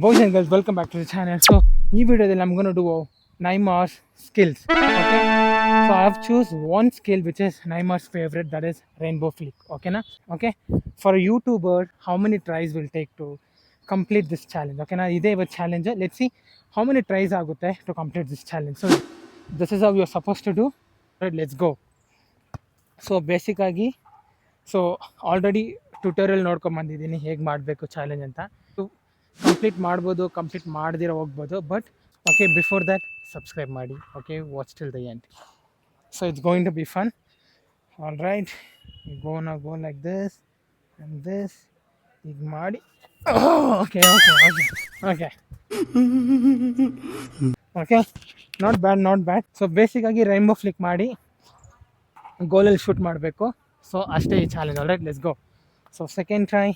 Boys and girls, welcome back to the channel. So in this video I'm going to do 9 hours skills. Okay, so I have choose one skill which is Neymar's favorite, that is rainbow flick. Okay na? Okay, for a YouTuber, how many tries will take to complete this challenge? Okay na, iday a challenge. Let's see how many tries agutte to complete this challenge. So this is how you're supposed to do. Right, let's go. So basic agi, so already tutorial ನೋಡ್ಕೊಂಡು ಬಂದಿದ್ದೀನಿ ಹೇಗೆ ಮಾಡಬೇಕು challenge ಅಂತ. Complete ಮಾಡ್ಬೋದು, complete ಮಾಡದಿರೋ ಹೋಗ್ಬೋದು, but okay before that subscribe ಮಾಡಿ. Okay, watch till the end. So it's going to be fun. All right, go like this and this ಈಗ ಮಾಡಿ. Okay okay okay okay okay, not bad. So ಬೇಸಿಕ್ಕಾಗಿ rainbow flick ಮಾಡಿ ಗೋಲಲ್ಲಿ shoot ಮಾಡಬೇಕು. So ಅಷ್ಟೇ ಈ challenge. All right, let's go. So second try.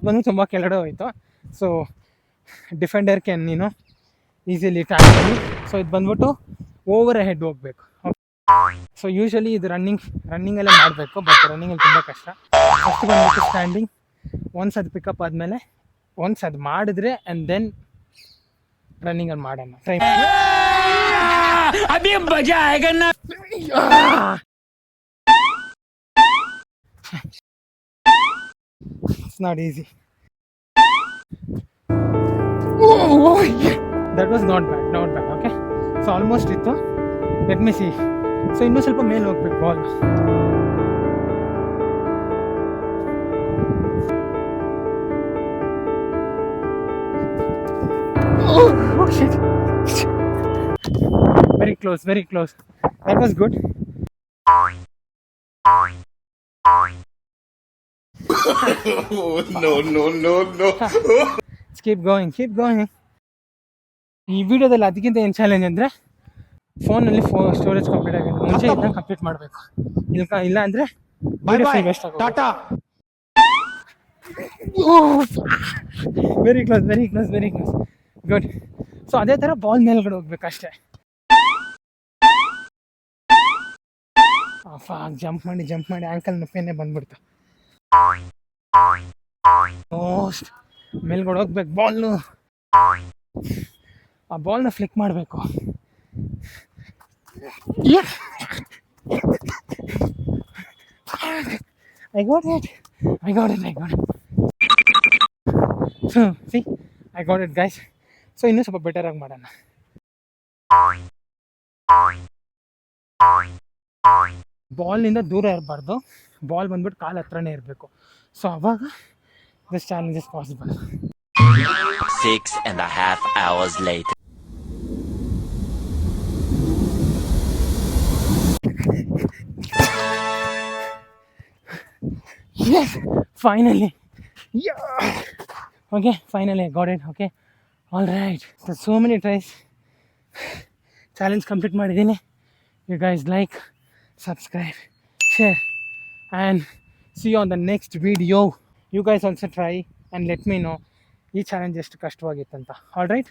ಬಂದು ತುಂಬ ಕೆಳಗಡೆ ಹೋಯಿತು. So defender can easily tackle. So ಇದು ಬಂದ್ಬಿಟ್ಟು ಓವರ್ ಹೆಡ್ ಹೋಗಬೇಕು. ಸೊ ಯೂಶಲಿ ಇದು ರನ್ನಿಂಗಲ್ಲೇ ಮಾಡಬೇಕು, ಬಟ್ ರನ್ನಿಂಗಲ್ಲಿ ತುಂಬ ಕಷ್ಟ. ಫಸ್ಟ್ ಬಂದ್ಬಿಟ್ಟು ಸ್ಟ್ಯಾಂಡಿಂಗ್. ಒನ್ಸ್ ಅದು ಪಿಕಪ್ ಆದಮೇಲೆ ಒನ್ಸ್ ಅದು ಮಾಡಿದ್ರೆ ಆ್ಯಂಡ್ ದೆನ್ ರನ್ನಿಂಗಲ್ಲಿ ಮಾಡೋಣ. ಟ್ರೈ अभी मजा आएगा ना. It's not easy. Oh, yeah. That was not bad. Okay, so almost ittu. Let me see. So innu ಸ್ವಲ್ಪ ಮೇಲೆ ಹೋಗಬೇಕು ball. Oh shit. Very close. That was good. No. Let's keep going. ಈ ವಿಡಿಯೋದಲ್ಲಿ ಅದಕ್ಕಿಂತ ಏನು ಚಾಲೆಂಜ್ ಅಂದರೆ ಫೋನಲ್ಲಿ storage complete ಆಗಿದೆ, ಮುಂಚೆ ಇದನ್ನ ಕಂಪ್ಲೀಟ್ ಮಾಡಬೇಕು. ಇಲ್ಲ ಅಂದರೆ ವೇಸ್ಟ್ ಆಗುತ್ತೆ. Tata. Very close. Good. So ಅದೇ ಥರ ಬಾಲ್ ಮೇಲ್ಗಡೆ ಹೋಗ್ಬೇಕು ಅಷ್ಟೇ. ಜಂಪ್ ಮಾಡಿ ಆ್ಯಂಕಲ್ ನೊಪ್ಪೇನೆ ಬಂದ್ಬಿಡ್ತು. ಮೋಸ್ಟ್ ಮೇಲ್ಗಡೆ ಹೋಗ್ಬೇಕು ಬಾಲ್ನು. ಆ ಬಾಲ್ನ ಫ್ಲಿಕ್ ಮಾಡಬೇಕು. I got it. So see, I got it guys. So ಇನ್ನೂ ಸ್ವಲ್ಪ ಬೆಟರ್ ಆಗಿ ಮಾಡೋಣ. ಬಾಲ್ನಿಂದ ದೂರ ಇರಬಾರ್ದು, ಬಾಲ್ ಬಂದ್ಬಿಟ್ಟು ಕಾಲು ಹತ್ರನೇ ಇರಬೇಕು. ಸೊ ಅವಾಗ this challenge is possible. 6.5 hours later. Yes, finally. Yeah. Okay, finally I got it. Okay, all right. So many tries. Challenge complete ಮಾಡಿದ್ದೀನಿ. You guys like, subscribe, share, and see you on the next video. You guys also try and let me know ಈ challenge ಎಷ್ಟು ಕಷ್ಟವಾಗಿತ್ತಂತ. All right.